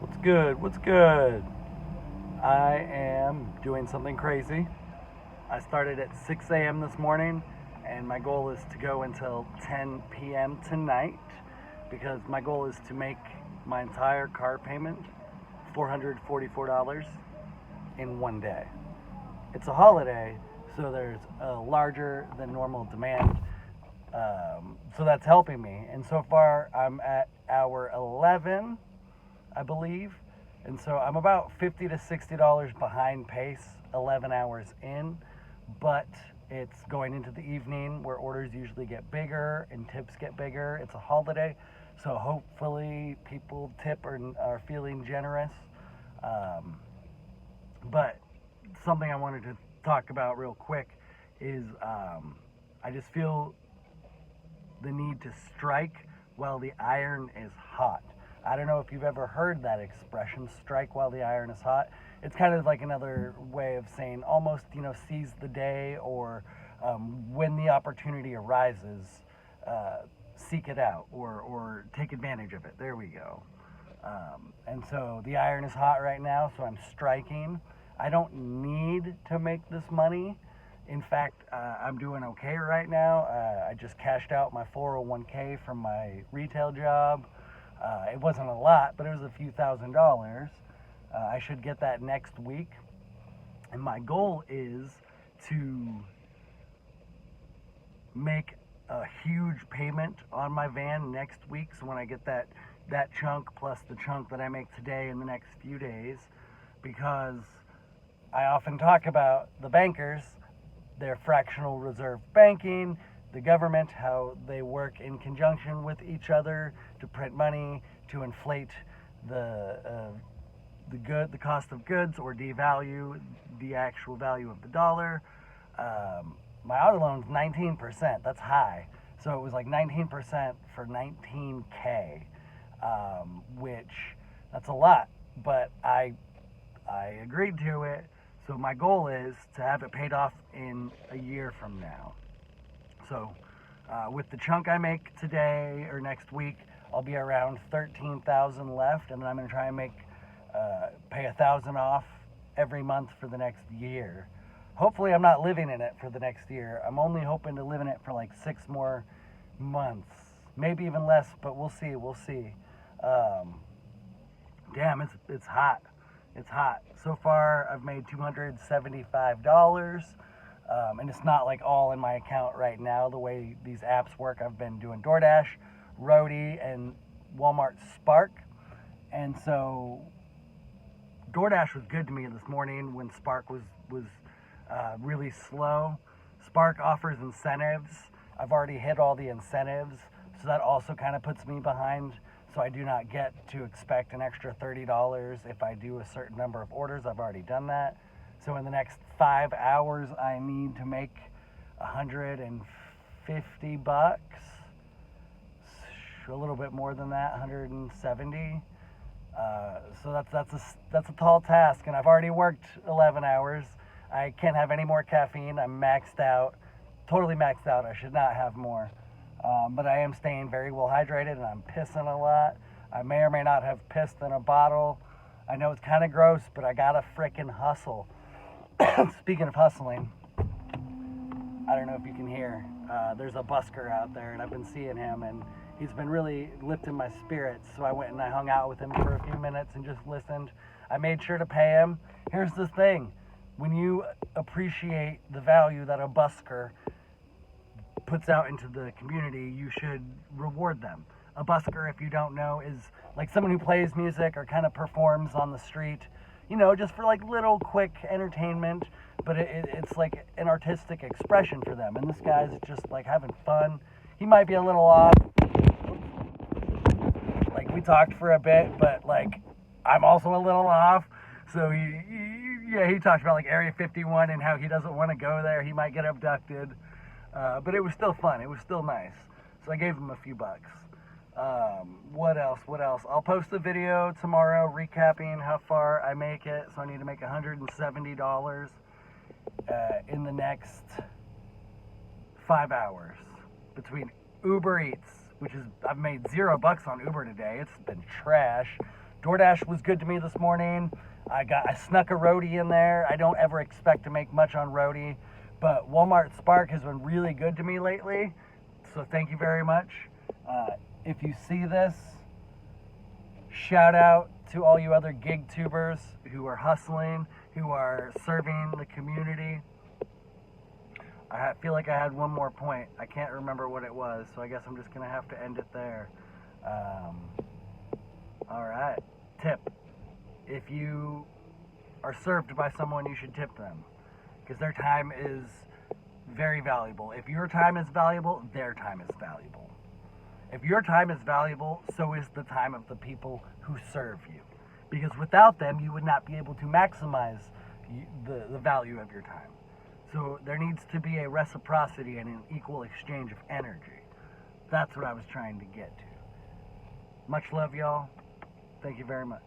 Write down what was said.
What's good? What's good? I am doing something crazy. I started at 6 a.m. this morning, and my goal is to go until 10 p.m. tonight because my goal is to make my entire car payment $444 in one day. It's a holiday, so there's a larger than normal demand. So that's helping me. And so far, I'm at hour 11, I believe. And so I'm about $50 to $60 behind pace, 11 hours in. But it's going into the evening where orders usually get bigger and tips get bigger. It's a holiday, so hopefully people tip or are feeling generous. But something I wanted to talk about real quick is I just feel the need to strike while the iron is hot. I don't know if you've ever heard that expression, strike while the iron is hot. It's kind of like another way of saying almost, seize the day, or when the opportunity arises, seek it out or take advantage of it. There we go. And so the iron is hot right now, so I'm striking. I don't need to make this money. In fact, I'm doing okay right now. I just cashed out my 401k from my retail job. It wasn't a lot, but it was a few $1,000s. I should get that next week. And my goal is to make a huge payment on my van next week. So when I get that chunk plus the chunk that I make today in the next few days, because I often talk about the bankers, their fractional reserve banking, the government, how they work in conjunction with each other to print money, to inflate the cost of goods or devalue the actual value of the dollar. My auto loan's 19%. That's high. So it was like 19% for 19K, which that's a lot, but I agreed to it. So my goal is to have it paid off in a year from now. So with the chunk I make today or next week, I'll be around 13,000 left, and then I'm going to try and pay 1,000 off every month for the next year. Hopefully I'm not living in it for the next year. I'm only hoping to live in it for like 6 more months, maybe even less, but we'll see. Damn, it's hot. It's hot. So far, I've made $275, and it's not like all in my account right now. The way these apps work, I've been doing DOORDASH, Roadie, and Walmart Spark, and so DOORDASH was good to me this morning when Spark was really slow. Spark offers incentives. I've already hit all the incentives, so that also kind of puts me behind. So I do not get to expect an extra $30 if I do a certain number of orders. I've already done that. So in the next 5 hours, I need to make $150, a little bit more than that, 170. So that's a tall task, and I've already worked 11 hours. I can't have any more caffeine. I'm maxed out, totally maxed out. I should not have more. But I am staying very well hydrated, and I'm pissing a lot. I may or may not have pissed in a bottle. I know it's kind of gross, but I gotta frickin' hustle. Speaking of hustling, I don't know if you can hear, there's a busker out there, and I've been seeing him, and he's been really lifting my spirits. So I went and I hung out with him for a few minutes and just listened. I made sure to pay him. Here's the thing. When you appreciate the value that a busker puts out into the community, you should reward them. A busker, if you don't know, is like someone who plays music or kind of performs on the street, just for like little quick entertainment, but it's like an artistic expression for them. And this guy's just like having fun. He might be a little off. Like we talked for a bit, but like I'm also a little off. So he talked about like Area 51 and how he doesn't want to go there. He might get abducted. But it was still fun. It was still nice. So I gave him a few bucks. What else? I'll post a video tomorrow recapping how far I make it. So I need to make $170 in the next 5 hours between Uber Eats, which is, I've made $0 on Uber today. It's been trash. DoorDash was good to me this morning. I snuck a roadie in there. I don't ever expect to make much on roadie, but Walmart Spark has been really good to me lately. So thank you very much. If you see this, shout out to all you other gig tubers who are hustling, who are serving the community. I feel like I had one more point. I can't remember what it was, so I guess I'm just going to have to end it there. All right. Tip. If you are served by someone, you should tip them, because their time is very valuable. If your time is valuable, their time is valuable. If your time is valuable, so is the time of the people who serve you, because without them, you would not be able to maximize the value of your time. So there needs to be a reciprocity and an equal exchange of energy. That's what I was trying to get to. Much love, y'all. Thank you very much.